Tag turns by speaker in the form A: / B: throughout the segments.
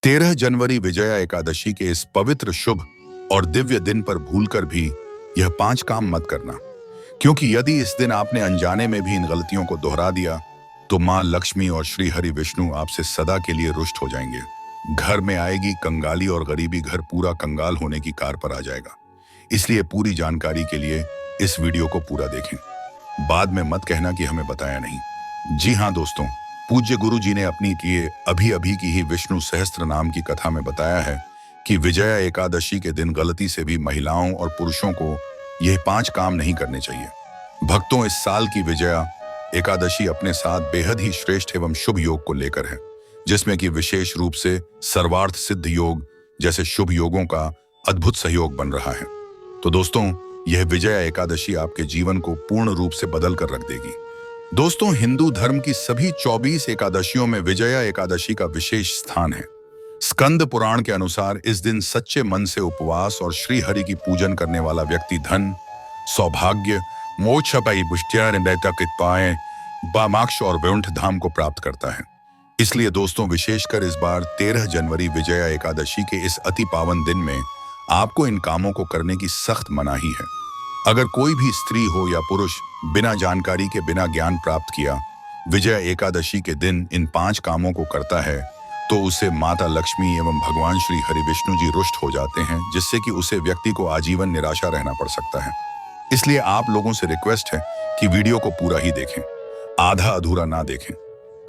A: 13 जनवरी विजया एकादशी के इस पवित्र शुभ और दिव्य दिन पर भूलकर भी यह 5 काम मत करना, क्योंकि यदि इस दिन आपने अनजाने में भी इन गलतियों को दोहरा दिया तो मां लक्ष्मी और श्री हरि विष्णु आपसे सदा के लिए रुष्ट हो जाएंगे। घर में आएगी कंगाली और गरीबी घर पूरा कंगाल होने की कार पर आ जाएगा। इसलिए पूरी जानकारी के लिए इस वीडियो को पूरा देखें, बाद में मत कहना कि हमें बताया नहीं। जी हाँ दोस्तों, पूज्य गुरु जी ने अपनी किए अभी अभी की ही विष्णु सहस्त्र नाम की कथा में बताया है कि विजया एकादशी के दिन गलती से भी महिलाओं और पुरुषों को यह 5 काम नहीं करने चाहिए। भक्तों, इस साल की विजया एकादशी अपने साथ बेहद ही श्रेष्ठ एवं शुभ योग को लेकर है, जिसमें कि विशेष रूप से सर्वार्थ सिद्ध योग जैसे शुभ योगों का अद्भुत सहयोग बन रहा है। तो दोस्तों, यह विजया एकादशी आपके जीवन को पूर्ण रूप से बदल कर रख देगी। दोस्तों, हिंदू धर्म की सभी 24 एकादशियों में विजया एकादशी का विशेष स्थान है। स्कंद पुराण के अनुसार इस दिन सच्चे मन से उपवास और श्री हरि की पूजन करने वाला व्यक्ति धन, सौभाग्य, मोक्ष, कृपाएं, बामाक्ष और वैकुंठ धाम को प्राप्त करता है। इसलिए दोस्तों, विशेषकर इस बार 13 जनवरी विजया एकादशी के इस अति पावन दिन में आपको इन कामों को करने की सख्त मनाही है। अगर कोई भी स्त्री हो या पुरुष बिना जानकारी के, बिना ज्ञान प्राप्त किया विजया एकादशी के दिन इन 5 कामों को करता है तो उसे माता लक्ष्मी एवं भगवान श्री हरि विष्णु जी रुष्ट हो जाते हैं, जिससे कि उसे व्यक्ति को आजीवन निराशा रहना पड़ सकता है। इसलिए आप लोगों से रिक्वेस्ट है कि वीडियो को पूरा ही देखें, आधा अधूरा ना देखें।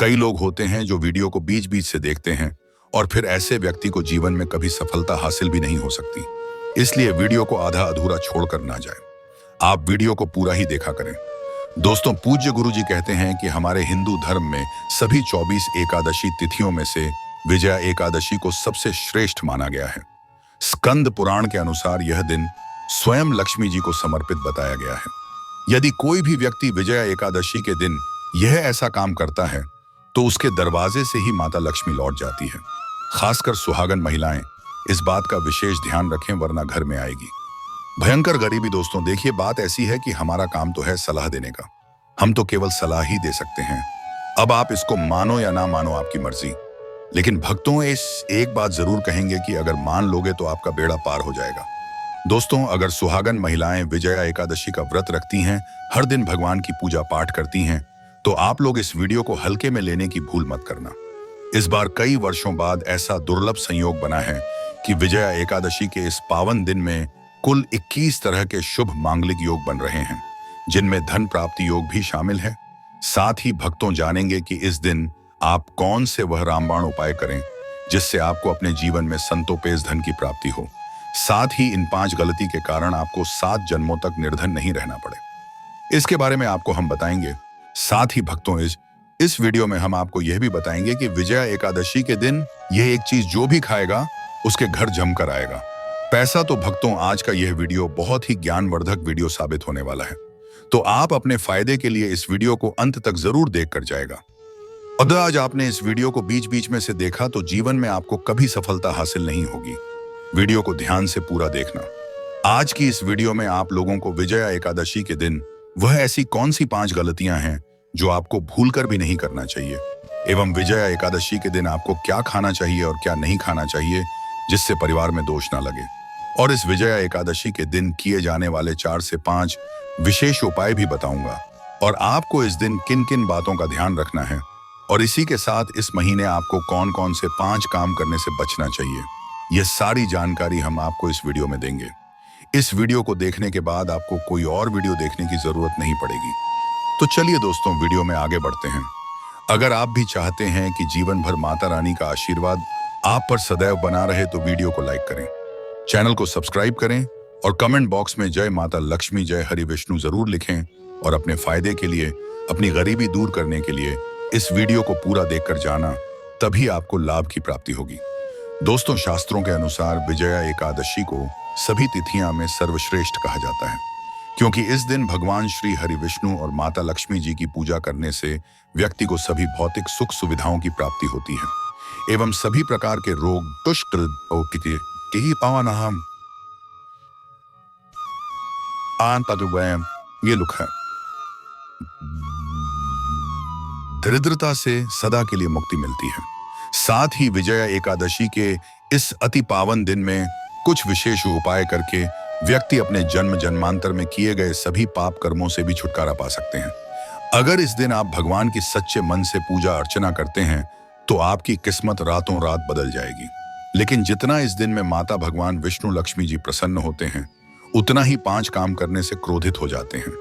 A: कई लोग होते हैं जो वीडियो को बीच बीच से देखते हैं और फिर ऐसे व्यक्ति को जीवन में कभी सफलता हासिल भी नहीं हो सकती। इसलिए वीडियो को आधा अधूरा छोड़कर ना जाए, आप वीडियो को पूरा ही देखा करें। दोस्तों, पूज्य गुरु जी कहते हैं कि हमारे हिंदू धर्म में सभी 24 एकादशी तिथियों में से विजया एकादशी को सबसे श्रेष्ठ माना गया है। स्कंद पुराण के अनुसार यह दिन स्वयं लक्ष्मी जी को समर्पित बताया गया है। यदि कोई भी व्यक्ति विजया एकादशी के दिन यह ऐसा काम करता है तो उसके दरवाजे से ही माता लक्ष्मी लौट जाती है। खासकर सुहागन महिलाएं इस बात का विशेष ध्यान रखें, वरना घर में आएगी भयंकर गरीबी। दोस्तों देखिए, बात ऐसी है कि हमारा काम तो है सलाह देने का, हम तो केवल सलाह ही दे सकते हैं। अब आप इसको मानो या ना मानो, आपकी मर्जी। लेकिन भक्तों, इस एक बात जरूर कहेंगे कि अगर मान लोगे तो आपका बेड़ा पार हो जाएगा। दोस्तों, अगर सुहागन महिलाएं विजया एकादशी का व्रत रखती हैं, हर दिन भगवान की पूजा पाठ करती हैं, तो आप लोग इस वीडियो को हल्के में लेने की भूल मत करना। इस बार कई वर्षों बाद ऐसा दुर्लभ संयोग बना है कि विजया एकादशी के इस पावन दिन में कुल 21 तरह के शुभ मांगलिक योग बन रहे हैं, जिनमें धन प्राप्ति योग भी शामिल है। साथ ही भक्तों जानेंगे कि इस दिन आप कौन से वह रामबाण उपाय करें जिससे आपको अपने जीवन में संतोपेश धन की प्राप्ति हो। साथ ही इन 5 गलती के कारण आपको 7 जन्मों तक निर्धन नहीं रहना पड़े, इसके बारे में आपको हम बताएंगे। साथ ही भक्तों, इस वीडियो में हम आपको यह भी बताएंगे कि विजया एकादशी के दिन यह एक चीज जो भी खाएगा उसके घर जमकर आएगा। पैसा तो भक्तों, आज का यह वीडियो बहुत ही ज्ञानवर्धक वीडियो साबित होने वाला है, तो आप अपने फायदे के लिए इस वीडियो को अंत तक जरूर देख कर जाएगा। अगर आज आपने इस वीडियो को बीच बीच में से देखा तो जीवन में आपको कभी सफलता हासिल नहीं होगी। वीडियो को ध्यान से पूरा देखना। आज की इस वीडियो में आप लोगों को विजया एकादशी के दिन वह ऐसी कौन सी 5 गलतियां हैं जो आपको भूलकर भी नहीं करना चाहिए, एवं विजया एकादशी के दिन आपको क्या खाना चाहिए और क्या नहीं खाना चाहिए जिससे परिवार में दोष ना लगे। और इस विजया एकादशी के दिन किए जाने वाले 4 से 5 विशेष उपाय भी बताऊंगा, और आपको इस दिन किन किन बातों का ध्यान रखना है, और इसी के साथ इस महीने आपको कौन कौन से 5 काम करने से बचना चाहिए, यह सारी जानकारी हम आपको इस वीडियो में देंगे। इस वीडियो को देखने के बाद आपको कोई और वीडियो देखने की जरूरत नहीं पड़ेगी। तो चलिए दोस्तों, वीडियो में आगे बढ़ते हैं। अगर आप भी चाहते हैं कि जीवन भर माता रानी का आशीर्वाद आप पर सदैव बना रहे तो वीडियो को लाइक करें, चैनल को सब्सक्राइब करें और कमेंट बॉक्स में जय माता लक्ष्मी, जय हरि विष्णु जरूर लिखें। और अपने फायदे के लिए, अपनी गरीबी दूर करने के लिए इस वीडियो को पूरा देखकर जाना, तभी आपको लाभ की प्राप्ति होगी। दोस्तों, शास्त्रों के अनुसार विजया एकादशी को सभी तिथियां में सर्वश्रेष्ठ कहा जाता है, क्योंकि इस दिन भगवान श्री हरि विष्णु और माता लक्ष्मी जी की पूजा करने से व्यक्ति को सभी भौतिक सुख सुविधाओं की प्राप्ति होती है एवं सभी प्रकार के रोग दुष्ट ये लिखा है, दरिद्रता से सदा के लिए मुक्ति मिलती है। साथ ही विजया एकादशी के इस अति पावन दिन में कुछ विशेष उपाय करके व्यक्ति अपने जन्म जन्मांतर में किए गए सभी पाप कर्मों से भी छुटकारा पा सकते हैं। अगर इस दिन आप भगवान की सच्चे मन से पूजा अर्चना करते हैं तो आपकी किस्मत रातों रात बदल जाएगी। लेकिन जितना इस दिन में माता भगवान विष्णु लक्ष्मी जी प्रसन्न होते हैं, उतना ही 5 काम करने से क्रोधित हो जाते हैं।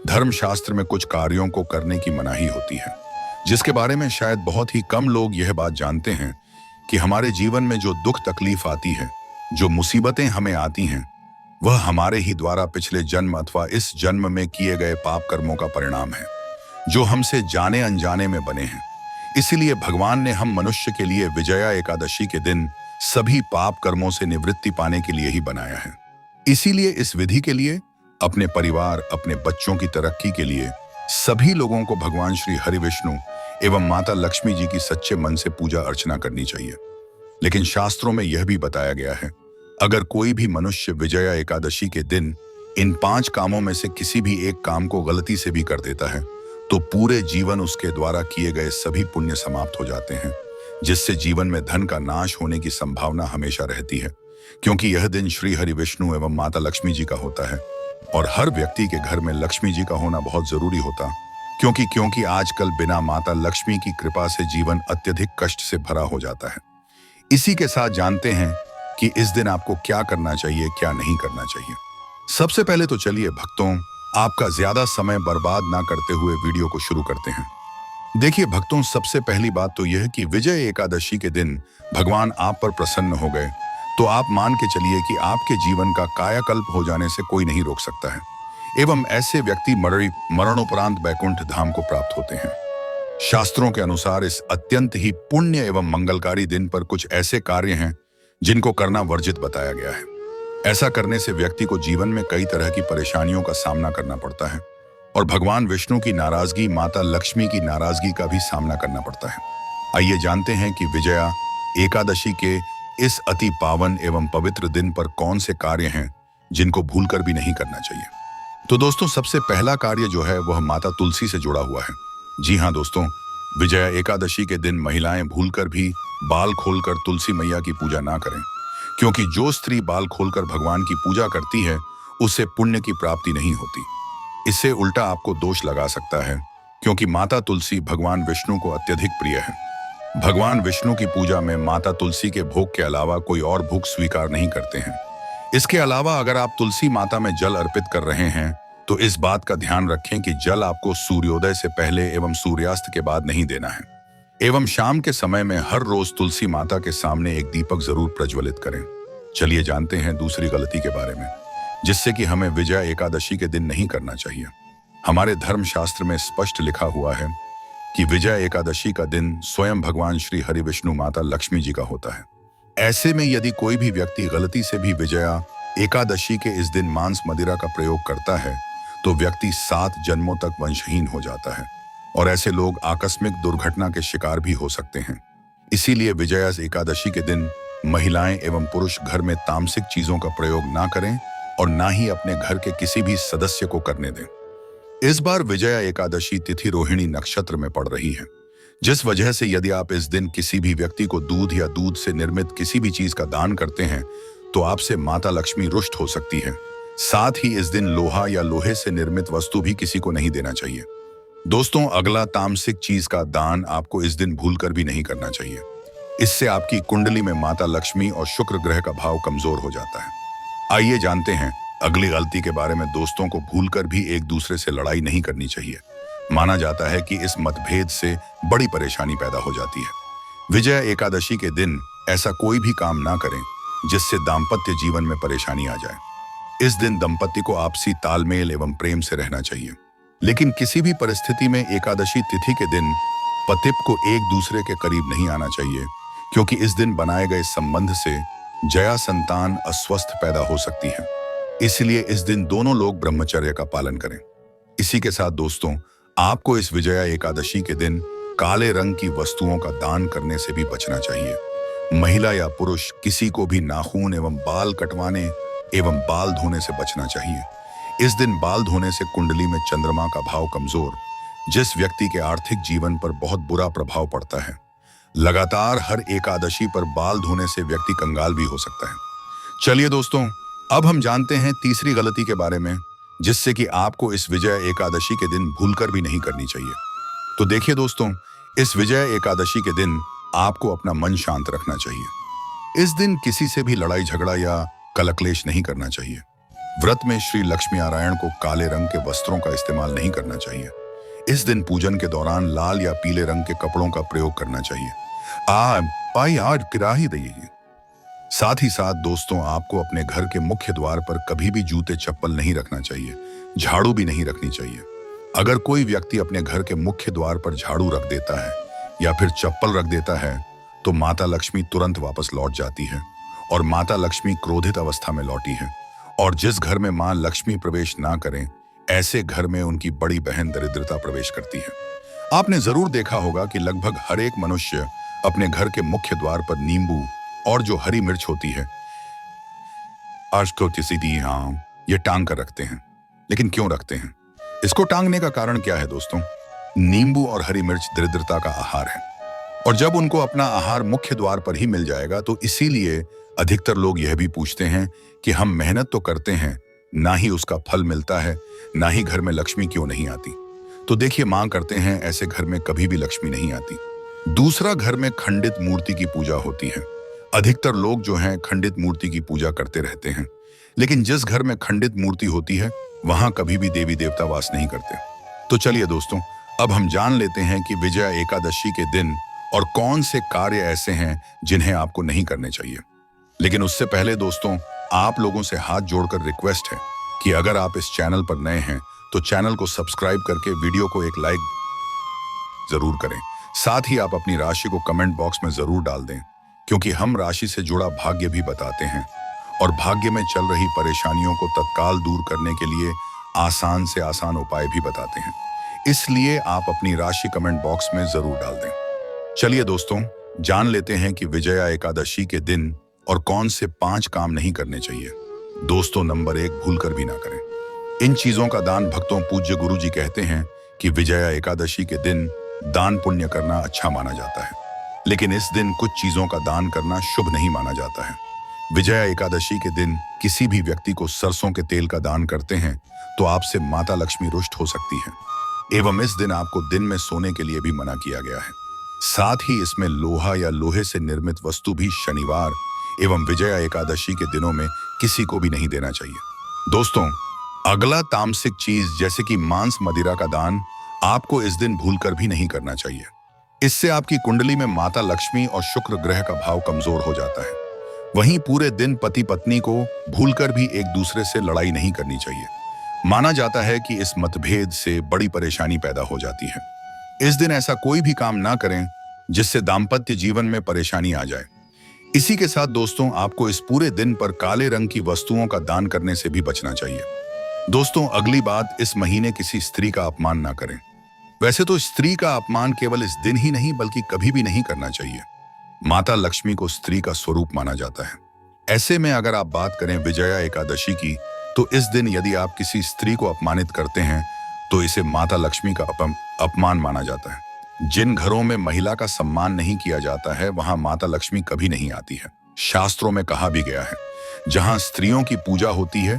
A: धर्मशास्त्र में कुछ कार्यों को करने की मनाही होती है, जिसके बारे में शायद बहुत ही कम लोग यह बात जानते हैं कि हमारे जीवन में जो दुख तकलीफ आती है, जो मुसीबतें हमें आती हैं, वह हमारे ही द्वारा पिछले जन्म अथवा इस जन्म में किए गए पाप कर्मों का परिणाम है, जो हमसे जाने अनजाने में बने हैं। इसीलिए भगवान ने हम मनुष्य के लिए विजया एकादशी के दिन सभी पाप कर्मों से निवृत्ति पाने के लिए ही बनाया है। इसीलिए इस विधि के लिए अपने परिवार, अपने बच्चों की तरक्की के लिए सभी लोगों को भगवान श्री हरि विष्णु एवं माता लक्ष्मी जी की सच्चे मन से पूजा अर्चना करनी चाहिए। लेकिन शास्त्रों में यह भी बताया गया है, अगर कोई भी मनुष्य विजया एकादशी के दिन इन 5 कामों में से किसी भी एक काम को गलती से भी कर देता है तो पूरे जीवन उसके द्वारा किए गए सभी पुण्य समाप्त हो जाते हैं, जिससे जीवन में धन का नाश होने की संभावना हमेशा रहती है। क्योंकि यह दिन श्री हरि विष्णु एवं माता लक्ष्मी जी का होता है और हर व्यक्ति के घर में लक्ष्मी जी का होना बहुत जरूरी होता, क्योंकि आजकल बिना माता लक्ष्मी की कृपा से जीवन अत्यधिक कष्ट से भरा हो जाता है। इसी के साथ जानते हैं कि इस दिन आपको क्या करना चाहिए, क्या नहीं करना चाहिए। सबसे पहले तो चलिए भक्तों, आपका ज्यादा समय बर्बाद ना करते हुए वीडियो को शुरू करते हैं। देखिए भक्तों, सबसे पहली बात तो यह कि विजय एकादशी के दिन भगवान आप पर प्रसन्न हो गए तो आप मान के चलिए कि आपके जीवन का कायाकल्प हो जाने से कोई नहीं रोक सकता है, एवं ऐसे व्यक्ति मरणोपरांत बैकुंठ धाम को प्राप्त होते हैं। शास्त्रों के अनुसार इस अत्यंत ही पुण्य एवं मंगलकारी दिन पर कुछ ऐसे कार्य हैं जिनको करना वर्जित बताया गया है। ऐसा करने से व्यक्ति को जीवन में कई तरह की परेशानियों का सामना करना पड़ता है और भगवान विष्णु की नाराजगी, माता लक्ष्मी की नाराजगी का भी सामना करना पड़ता है। आइए जानते हैं कि विजया एकादशी के इस अति पावन एवं पवित्र दिन पर कौन से कार्य हैं जिनको भूलकर भी नहीं करना चाहिए। तो दोस्तों, सबसे पहला कार्य जो है वह माता तुलसी से जुड़ा हुआ है। जी हाँ दोस्तों, विजया एकादशी के दिन महिलाएं भूलकर भी बाल खोलकर तुलसी मैया की पूजा ना करें, क्योंकि जो स्त्री बाल खोलकर भगवान की पूजा करती है उससे पुण्य की प्राप्ति नहीं होती। इससे उल्टा आपको दोष लगा सकता है, क्योंकि माता तुलसी भगवान विष्णु को अत्यधिक प्रिय है। भगवान विष्णु की पूजा में माता तुलसी के भोग के अलावा कोई और भोग स्वीकार नहीं करते हैं। इसके अलावा अगर आप तुलसी माता में जल अर्पित कर रहे हैं तो इस बात का ध्यान रखें कि जल आपको सूर्योदय से पहले एवं सूर्यास्त के बाद नहीं देना है, एवं शाम के समय में हर रोज तुलसी माता के सामने एक दीपक जरूर प्रज्वलित करें। चलिए जानते हैं दूसरी गलती के बारे में, जिससे कि हमें विजया एकादशी के दिन नहीं करना चाहिए। हमारे धर्मशास्त्र में स्पष्ट लिखा हुआ है कि विजया एकादशी का दिन स्वयं भगवान श्री हरि विष्णु माता लक्ष्मी जी का होता है। ऐसे में यदि कोई भी व्यक्ति गलती से भी विजया एकादशी के इस दिन मांस मदिरा का प्रयोग करता है तो व्यक्ति 7 जन्मों तक वंशहीन हो जाता है और ऐसे लोग आकस्मिक दुर्घटना के शिकार भी हो सकते हैं। इसीलिए विजया एकादशी के दिन महिलाएं एवं पुरुष घर में तामसिक चीजों का प्रयोग ना करें और ना ही अपने घर के किसी भी सदस्य को करने दें। इस बार विजया एकादशी तिथि रोहिणी नक्षत्र में पड़ रही है, जिस वजह से यदि आप इस दिन किसी भी व्यक्ति को दूध या दूध से निर्मित किसी भी चीज का दान करते हैं तो आपसे माता लक्ष्मी रुष्ट हो सकती है। साथ ही इस दिन लोहा या लोहे से निर्मित वस्तु भी किसी को नहीं देना चाहिए। दोस्तों, अगला तामसिक चीज का दान आपको इस दिन भूलकर भी नहीं करना चाहिए। इससे आपकी कुंडली में माता लक्ष्मी और शुक्र ग्रह का भाव कमजोर हो जाता है। आइए जानते हैं अगली गलती के बारे में। दोस्तों को भूलकर भी एक दूसरे से लड़ाई नहीं करनी चाहिए। माना जाता है कि इस मतभेद से बड़ी परेशानी पैदा हो जाती है। विजया एकादशी के दिन ऐसा कोई भी काम ना करें जिससे दाम्पत्य जीवन में परेशानी आ जाए। इस दिन दंपति को आपसी तालमेल एवं प्रेम से रहना चाहिए, लेकिन किसी भी परिस्थिति में एकादशी तिथि के दिन पतिप को एक दूसरे के करीब नहीं आना चाहिए, क्योंकि इस दिन बनाए गए संबंध से जया संतान अस्वस्थ पैदा हो सकती है। इसलिए इस दिन दोनों लोग ब्रह्मचर्य का पालन करें। इसी के साथ दोस्तों, आपको इस विजया एकादशी के दिन काले रंग की वस्तुओं का दान करने से भी बचना चाहिए। महिला या पुरुष किसी को भी नाखून एवं बाल कटवाने एवं बाल धोने से बचना चाहिए। इस दिन बाल धोने से कुंडली में चंद्रमा का भाव कमजोर, जिस व्यक्ति के आर्थिक जीवन पर बहुत बुरा प्रभाव पड़ता है। लगातार हर एकादशी पर बाल धोने से व्यक्ति कंगाल भी हो सकता है। चलिए दोस्तों, अब हम जानते हैं तीसरी गलती के बारे में, जिससे कि आपको इस विजय एकादशी के दिन भूलकर भी नहीं करनी चाहिए। तो देखिए दोस्तों, इस विजय एकादशी के दिन आपको अपना मन शांत रखना चाहिए। इस दिन किसी से भी लड़ाई झगड़ा या कलकलेश नहीं करना चाहिए। व्रत में श्री लक्ष्मी नारायण को काले रंग के वस्त्रों का इस्तेमाल नहीं करना चाहिए। इस दिन पूजन के दौरान लाल या पीले रंग के कपड़ों का प्रयोग करना चाहिए। आज किरा ही दीजिए। साथ ही साथ दोस्तों, आपको अपने घर के मुख्य द्वार पर कभी भी जूते चप्पल नहीं रखना चाहिए, झाड़ू भी नहीं रखनी चाहिए। अगर कोई व्यक्ति अपने घर के मुख्य द्वार पर झाड़ू रख देता है या फिर चप्पल रख देता है, तो माता लक्ष्मी तुरंत वापस लौट जाती है और माता लक्ष्मी क्रोधित अवस्था में लौटी है। और जिस घर में मां लक्ष्मी प्रवेश ना करें, ऐसे घर में उनकी बड़ी बहन दरिद्रता प्रवेश करती है। आपने जरूर देखा होगा कि लगभग हर एक मनुष्य अपने घर के मुख्य द्वार पर नींबू और जो हरी मिर्च होती है ये टांग कर रखते हैं। लेकिन क्यों रखते हैं? इसको टांगने का कारण क्या है दोस्तों? नींबू और हरी मिर्च दरिद्रता का आहार है, और जब उनको अपना आहार मुख्य द्वार पर ही मिल जाएगा, तो इसीलिए अधिकतर लोग यह भी पूछते हैं कि हम मेहनत तो करते हैं, ना ही उसका फल मिलता है, ना ही घर में लक्ष्मी क्यों नहीं आती। तो देखिए, मां करते हैं ऐसे घर में कभी भी लक्ष्मी नहीं आती। दूसरा, घर में खंडित मूर्ति की पूजा होती है। अधिकतर लोग जो हैं खंडित मूर्ति की पूजा करते रहते हैं, लेकिन जिस घर में खंडित मूर्ति होती है वहां कभी भी देवी देवता वास नहीं करते। तो चलिए दोस्तों, अब हम जान लेते हैं कि विजया एकादशी के दिन और कौन से कार्य ऐसे हैं जिन्हें आपको नहीं करने चाहिए। लेकिन उससे पहले दोस्तों, आप लोगों से हाथ जोड़कर रिक्वेस्ट है कि अगर आप इस चैनल पर नए हैं तो चैनल को सब्सक्राइब करके वीडियो को एक लाइक जरूर करें। साथ ही आप अपनी राशि को कमेंट बॉक्स में जरूर डाल दें, क्योंकि हम राशि से जुड़ा भाग्य भी बताते हैं और भाग्य में चल रही परेशानियों को तत्काल दूर करने के लिए आसान से आसान उपाय भी बताते हैं। इसलिए आप अपनी राशि कमेंट बॉक्स में जरूर डाल दें। चलिए दोस्तों, जान लेते हैं कि विजया एकादशी के दिन और कौन से 5 काम नहीं करने चाहिए। दोस्तों, नंबर 1, भूलकर भी ना करें। इन चीजों का दान भक्तों पूज्य गुरु जी कहते हैं कि विजया एकादशी के दिन दान पुण्य करना अच्छा माना जाता है, लेकिन इस दिन कुछ चीजों का दान करना शुभ नहीं माना जाता है। विजया एकादशी के दिन किसी भी व्यक्ति को सरसों के तेल का दान करते हैं तो आपसे माता लक्ष्मी रुष्ट हो सकती है, एवं इस दिन आपको दिन में सोने के लिए भी मना किया गया है। साथ ही इसमें लोहा या लोहे से निर्मित वस्तु भी शनिवार एवं विजया एकादशी के दिनों में किसी को भी नहीं देना चाहिए। दोस्तों, अगला तामसिक चीज जैसे कि मांस मदिरा का दान आपको इस दिन भूलकर भी नहीं करना चाहिए। इससे आपकी कुंडली में माता लक्ष्मी और शुक्र ग्रह का भाव कमजोर हो जाता है। वहीं पूरे दिन पति पत्नी को भूलकर भी एक दूसरे से लड़ाई नहीं करनी चाहिए। माना जाता है कि इस मतभेद से बड़ी परेशानी पैदा हो जाती है। इस दिन ऐसा कोई भी काम ना करें जिससे दाम्पत्य जीवन में परेशानी आ जाए। इसी के साथ दोस्तों, आपको इस पूरे दिन पर काले रंग की वस्तुओं का दान करने से भी बचना चाहिए। दोस्तों, अगली बात, इस महीने किसी स्त्री का अपमान ना करें। वैसे तो स्त्री का अपमान केवल इस दिन ही नहीं बल्कि कभी भी नहीं करना चाहिए। माता लक्ष्मी को स्त्री का स्वरूप माना जाता है। ऐसे में अगर आप बात करें विजया एकादशी की, तो इस दिन यदि आप किसी स्त्री को अपमानित करते हैं तो इसे माता लक्ष्मी का अपमान माना जाता है। जिन घरों में महिला का सम्मान नहीं किया जाता है वहां माता लक्ष्मी कभी नहीं आती है। शास्त्रों में कहा भी गया है, जहां स्त्रियों की पूजा होती है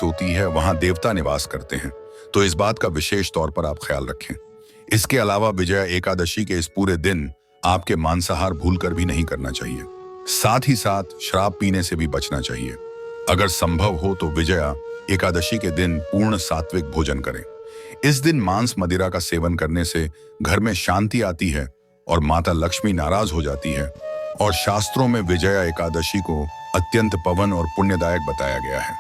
A: होती है वहां देवता निवास करते हैं। तो इस बात का विशेष तौर पर आप ख्याल रखें। इसके अलावा विजया एकादशी के इस पूरे दिन आपके मांसाहार भूलकर भी नहीं करना चाहिए। साथ ही साथ शराब पीने से भी बचना चाहिए। अगर संभव हो तो विजया एकादशी के दिन पूर्ण सात्विक भोजन करें। इस दिन मांस मदिरा का सेवन करने से घर में शांति आती है और माता लक्ष्मी नाराज हो जाती है। और शास्त्रों में विजया एकादशी को अत्यंत पवन और पुण्यदायक बताया गया है।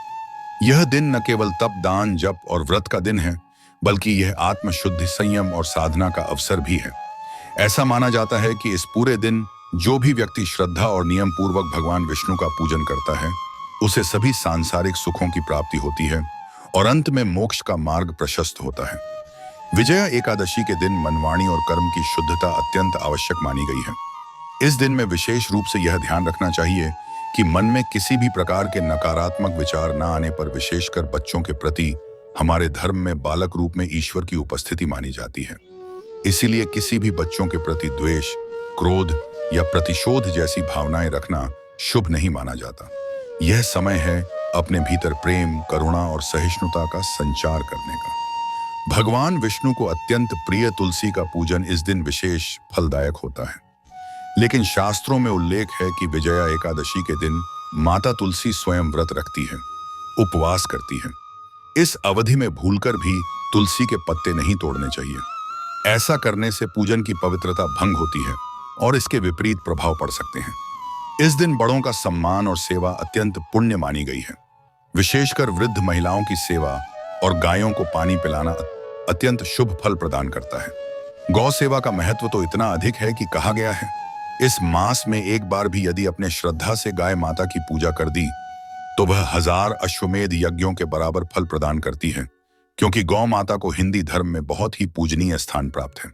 A: यह दिन न केवल तप, दान, जप और व्रत का दिन है, बल्कि यह आत्मशुद्धि, संयम और साधना का अवसर भी है। ऐसा माना जाता है कि इस पूरे दिन जो भी व्यक्ति श्रद्धा और नियम पूर्वक भगवान विष्णु का पूजन करता है उसे सभी सांसारिक सुखों की प्राप्ति होती है और अंत में मोक्ष का मार्ग प्रशस्त होता है। विजया एकादशी के दिन मन, वाणी और कर्म की शुद्धता अत्यंत आवश्यक मानी गई है। इस दिन में विशेष रूप से यह ध्यान रखना चाहिए कि मन में किसी भी प्रकार के नकारात्मक विचार न आने पर, विशेषकर बच्चों के प्रति हमारे धर्म में बालक रूप में ईश्वर की उपस्थिति मानी जाती है। इसीलिए किसी भी बच्चों के प्रति द्वेष, क्रोध या प्रतिशोध जैसी भावनाएं रखना शुभ नहीं माना जाता। यह समय है अपने भीतर प्रेम, करुणा और सहिष्णुता का संचार करने का। भगवान विष्णु को अत्यंत प्रिय तुलसी का पूजन इस दिन विशेष फलदायक होता है। लेकिन शास्त्रों में उल्लेख है कि विजया एकादशी के दिन माता तुलसी स्वयं व्रत रखती है, उपवास करती है। इस अवधि में भूलकर भी तुलसी के पत्ते नहीं तोड़ने चाहिए। ऐसा करने से पूजन की पवित्रता भंग होती है और इसके विपरीत प्रभाव पड़ सकते हैं। इस दिन बड़ों का सम्मान और सेवा अत्यंत पुण्य मानी गई है। विशेषकर वृद्ध महिलाओं की सेवा और गायों को पानी पिलाना अत्यंत शुभ फल प्रदान करता है। गौ सेवा का महत्व तो इतना अधिक है कि कहा गया है, इस मास में एक बार भी यदि अपने श्रद्धा से गाय माता की पूजा कर दी तो वह 1000 अश्वमेध यज्ञों के बराबर फल प्रदान करती है, क्योंकि गौ माता को हिंदी धर्म में बहुत ही पूजनीय स्थान प्राप्त है।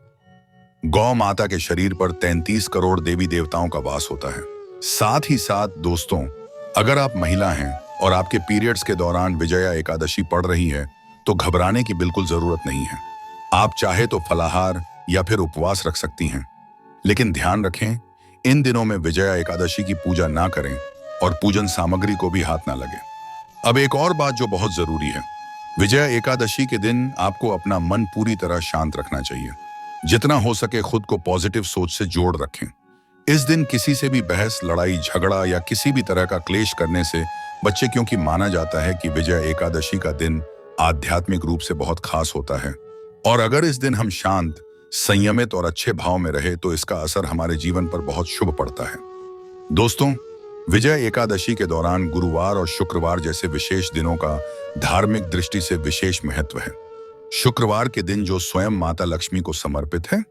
A: गौ माता के शरीर पर 33 करोड़ देवी देवताओं का वास होता है। साथ ही साथ दोस्तों, अगर आप महिला हैं और आपके पीरियड्स के दौरान विजया एकादशी पड़ रही है तो घबराने की बिल्कुल जरूरत नहीं है। आप चाहे तो फलाहार या फिर उपवास रख सकती हैं, लेकिन ध्यान रखें, इन दिनों में विजया एकादशी की पूजा ना करें और पूजन सामग्री को भी हाथ ना लगे। अब एक और बात जो बहुत जरूरी है, विजया एकादशी के दिन आपको अपना मन पूरी तरह शांत रखना चाहिए। जितना हो सके खुद को पॉजिटिव सोच से जोड़ रखें। इस दिन किसी से भी बहस, लड़ाई, झगड़ा या किसी भी तरह का क्लेश करने से बच्चे, क्योंकि माना जाता है कि विजया एकादशी का दिन आध्यात्मिक रूप से बहुत खास होता है और अगर इस दिन हम शांत, संयमित और अच्छे भाव में रहे तो इसका असर हमारे जीवन पर बहुत शुभ पड़ता है। दोस्तों, विजय एकादशी के दौरान गुरुवार और शुक्रवार जैसे विशेष दिनों का धार्मिक दृष्टि से विशेष महत्व है। शुक्रवार के दिन जो स्वयं माता लक्ष्मी को समर्पित है,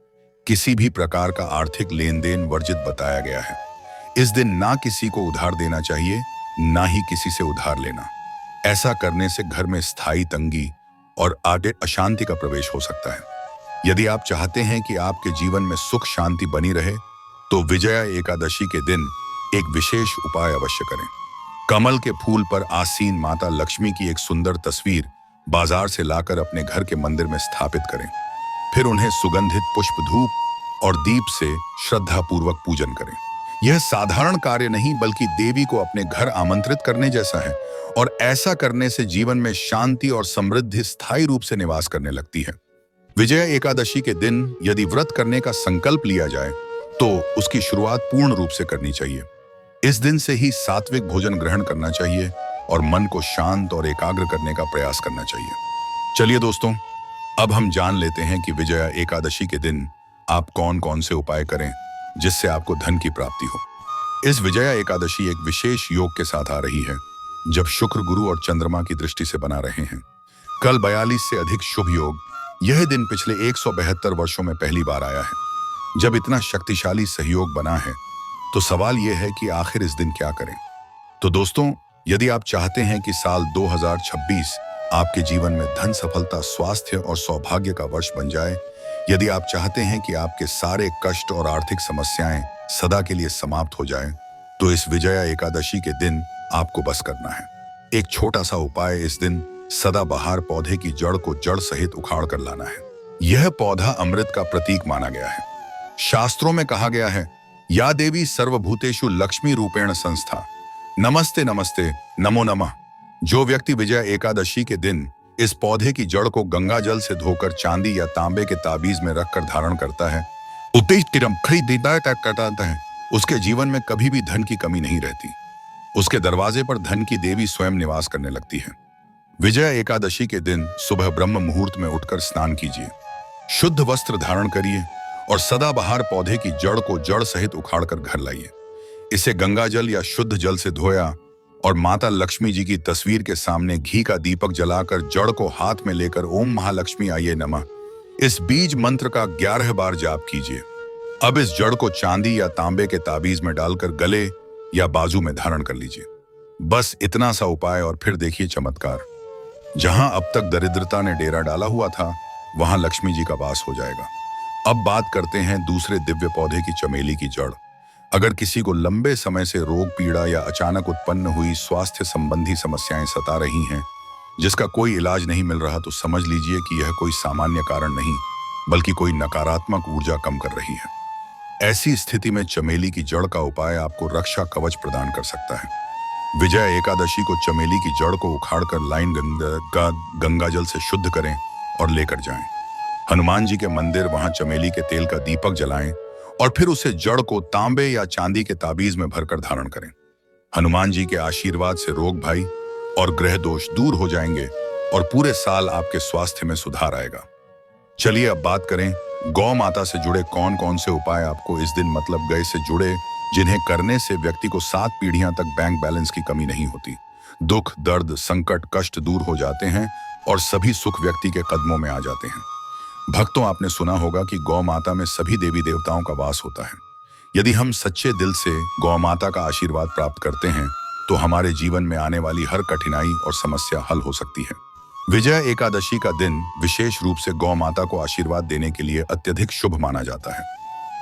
A: किसी भी प्रकार का आर्थिक लेन देन वर्जित बताया गया है। इस दिन ना किसी को उधार देना चाहिए, ना ही किसी से उधार लेना। ऐसा करने से घर में स्थायी तंगी और आगे अशांति का प्रवेश हो सकता है। यदि आप चाहते हैं कि आपके जीवन में सुख शांति बनी रहे तो विजया एकादशी के दिन एक विशेष उपाय अवश्य करें। कमल के फूल पर आसीन माता लक्ष्मी की एक सुंदर तस्वीर बाजार से लाकर अपने घर के मंदिर में स्थापित करें। फिर उन्हें सुगंधित पुष्प, धूप और दीप से श्रद्धापूर्वक पूजन करें। यह साधारण कार्य नहीं बल्कि देवी को अपने घर आमंत्रित करने जैसा है और ऐसा करने से जीवन में शांति और समृद्धि स्थायी रूप से निवास करने लगती है। विजया एकादशी के दिन यदि व्रत करने का संकल्प लिया जाए तो उसकी शुरुआत पूर्ण रूप से करनी चाहिए। इस दिन से ही सात्विक भोजन ग्रहण करना चाहिए और मन को शांत और एकाग्र करने का प्रयास करना चाहिए। चलिए दोस्तों, अब हम जान लेते हैं कि विजया एकादशी के दिन आप कौन कौन से उपाय करें जिससे आपको धन की प्राप्ति हो। इस विजया एकादशी एक विशेष योग के साथ आ रही है, जब शुक्र, गुरु और चंद्रमा की दृष्टि से बना रहे हैं। कल 42 से अधिक शुभ योग। यह दिन पिछले 172 वर्षों में पहली बार आया है। जब इतना शक्तिशाली सहयोग बना है तो सवाल यह है कि आखिर इस दिन क्या करें। तो दोस्तों, यदि आप चाहते हैं कि साल 2026 आपके जीवन में धन, सफलता, स्वास्थ्य और सौभाग्य का वर्ष बन जाए, यदि आप चाहते हैं कि आपके सारे कष्ट और आर्थिक समस्याएं सदा के लिए समाप्त हो जाएं, तो इस विजया एकादशी के दिन आपको बस करना है एक छोटा सा उपाय। इस दिन सदाबहार पौधे की जड़ को जड़ सहित उखाड़ कर लाना है। यह पौधा अमृत का प्रतीक माना गया है। शास्त्रों में कहा गया है, या देवी सर्वभूतेषु लक्ष्मी रूपेण संस्था, नमस्ते नमस्ते नमो नमः। जो व्यक्ति विजया एकादशी के दिन इस पौधे की जड़ को गंगा जल से धोकर चांदी या तांबे के ताबीज में रखकर धारण करता है, उसके जीवन में कभी भी धन की कमी नहीं रहती। उसके दरवाजे पर धन की देवी स्वयं निवास करने लगती है। विजया एकादशी के दिन सुबह ब्रह्म मुहूर्त में उठकर स्नान कीजिए, शुद्ध वस्त्र धारण करिए और सदाबहार पौधे की जड़ को जड़ सहित उखाड़कर घर लाइए। इसे गंगा जल या शुद्ध जल से धोया और माता लक्ष्मी जी की तस्वीर के सामने घी का दीपक जलाकर जड़ को हाथ में लेकर ओम महालक्ष्मी आइए नमः, इस बीज मंत्र का 11 बार जाप कीजिए। अब इस जड़ को चांदी या तांबे के ताबीज में डालकर गले या बाजू में धारण कर लीजिए। बस इतना सा उपाय और फिर देखिए चमत्कार। जहां अब तक दरिद्रता ने डेरा डाला हुआ था, वहां लक्ष्मी जी का वास हो जाएगा। अब बात करते हैं दूसरे दिव्य पौधे की, चमेली की जड़। अगर किसी को लंबे समय से रोग, पीड़ा या अचानक उत्पन्न हुई स्वास्थ्य संबंधी समस्याएं सता रही हैं, जिसका कोई इलाज नहीं मिल रहा, तो समझ लीजिए कि यह कोई सामान्य कारण नहीं बल्कि कोई नकारात्मक ऊर्जा कम कर रही है। ऐसी स्थिति में चमेली की जड़ का उपाय आपको रक्षा कवच प्रदान कर सकता है। विजया एकादशी को चमेली की जड़ को उखाड़कर लाइन गंगा जल से शुद्ध करें और लेकर जाएं। हनुमान जी के मंदिर वहां चमेली के तेल का दीपक जलाएं और फिर उसे जड़ को तांबे या चांदी के ताबीज में भरकर धारण करें। हनुमान जी के आशीर्वाद से रोग भय और ग्रह दोष दूर हो जाएंगे और पूरे साल आपके स्वास्थ्य में सुधार आएगा। चलिए अब बात करें गौ माता से जुड़े कौन कौन से उपाय आपको इस दिन मतलब गए से जुड़े, जिन्हें करने से व्यक्ति को 7 पीढ़ियां तक बैंक बैलेंस की कमी नहीं होती। दुख, दर्द, संकट, कष्ट दूर हो जाते हैं और सभी सुख व्यक्ति के कदमों में आ जाते हैं। भक्तों, आपने सुना होगा कि गौ माता में सभी देवी देवताओं का वास होता है। यदि हम सच्चे दिल से गौ माता का आशीर्वाद प्राप्त करते हैं तो हमारे जीवन में आने वाली हर कठिनाई और समस्या हल हो सकती है। विजया एकादशी का दिन विशेष रूप से गौ माता को आशीर्वाद देने के लिए अत्यधिक शुभ माना जाता है।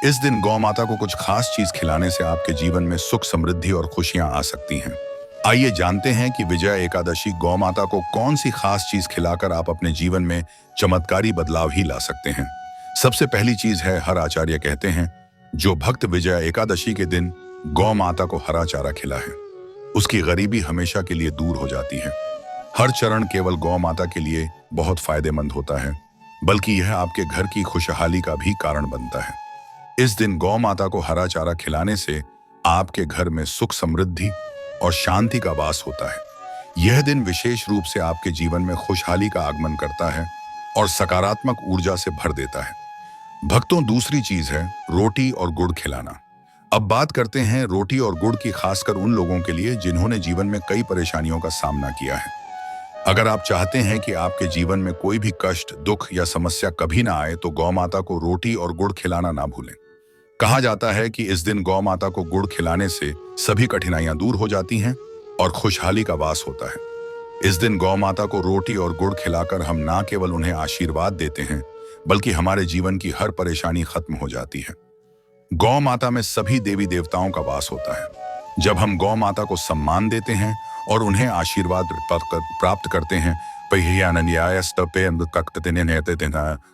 A: इस दिन गौ माता को कुछ खास चीज खिलाने से आपके जीवन में सुख, समृद्धि और खुशियां आ सकती हैं। आइए जानते हैं कि विजया एकादशी गौ माता को कौन सी खास चीज खिलाकर आप अपने जीवन में चमत्कारी बदलाव ही ला सकते हैं। सबसे पहली चीज है, हर आचार्य कहते हैं जो भक्त विजया एकादशी के दिन गौ माता को हरा चारा खिला है उसकी गरीबी हमेशा के लिए दूर हो जाती है। हर चरण केवल गौ माता के लिए बहुत फायदेमंद होता है, बल्कि यह आपके घर की खुशहाली का भी कारण बनता है। इस दिन गौ माता को हरा चारा खिलाने से आपके घर में सुख, समृद्धि और शांति का वास होता है। यह दिन विशेष रूप से आपके जीवन में खुशहाली का आगमन करता है और सकारात्मक ऊर्जा से भर देता है। भक्तों, दूसरी चीज है रोटी और गुड़ खिलाना। अब बात करते हैं रोटी और गुड़ की, खासकर उन लोगों के लिए जिन्होंने जीवन में कई परेशानियों का सामना किया है। अगर आप चाहते हैं कि आपके जीवन में कोई भी कष्ट, दुख या समस्या कभी ना आए तो गौ माता को रोटी और गुड़ खिलाना ना भूलें। कहा जाता है कि इस दिन गौ माता को गुड़ खिलाने से सभी कठिनाइयां दूर हो जाती हैं और खुशहाली का वास होता है। इस दिन गौ माता को रोटी और गुड़ खिलाकर हम ना केवल उन्हें आशीर्वाद देते हैं, बल्कि हमारे जीवन की हर परेशानी खत्म हो जाती है। गौ माता में सभी देवी देवताओं का वास होता है। जब हम गौ माता को सम्मान देते हैं और उन्हें आशीर्वाद प्राप्त करते हैं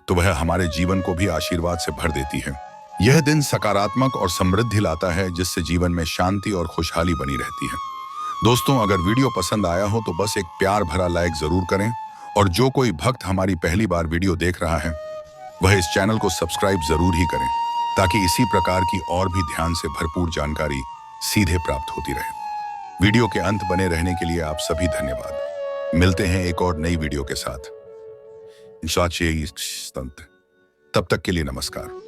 A: तो वह हमारे जीवन को भी आशीर्वाद से भर देती है। यह दिन सकारात्मक और समृद्धि लाता है, जिससे जीवन में शांति और खुशहाली बनी रहती है। दोस्तों, अगर वीडियो पसंद आया हो तो बस एक प्यार भरा लाइक जरूर करें और जो कोई भक्त हमारी पहली बार वीडियो देख रहा है वह इस चैनल को सब्सक्राइब जरूर ही करें, ताकि इसी प्रकार की और भी ध्यान से भरपूर जानकारी सीधे प्राप्त होती रहे। वीडियो के अंत बने रहने के लिए आप सभी धन्यवाद। मिलते हैं एक और नई वीडियो के साथ। तब तक के लिए नमस्कार।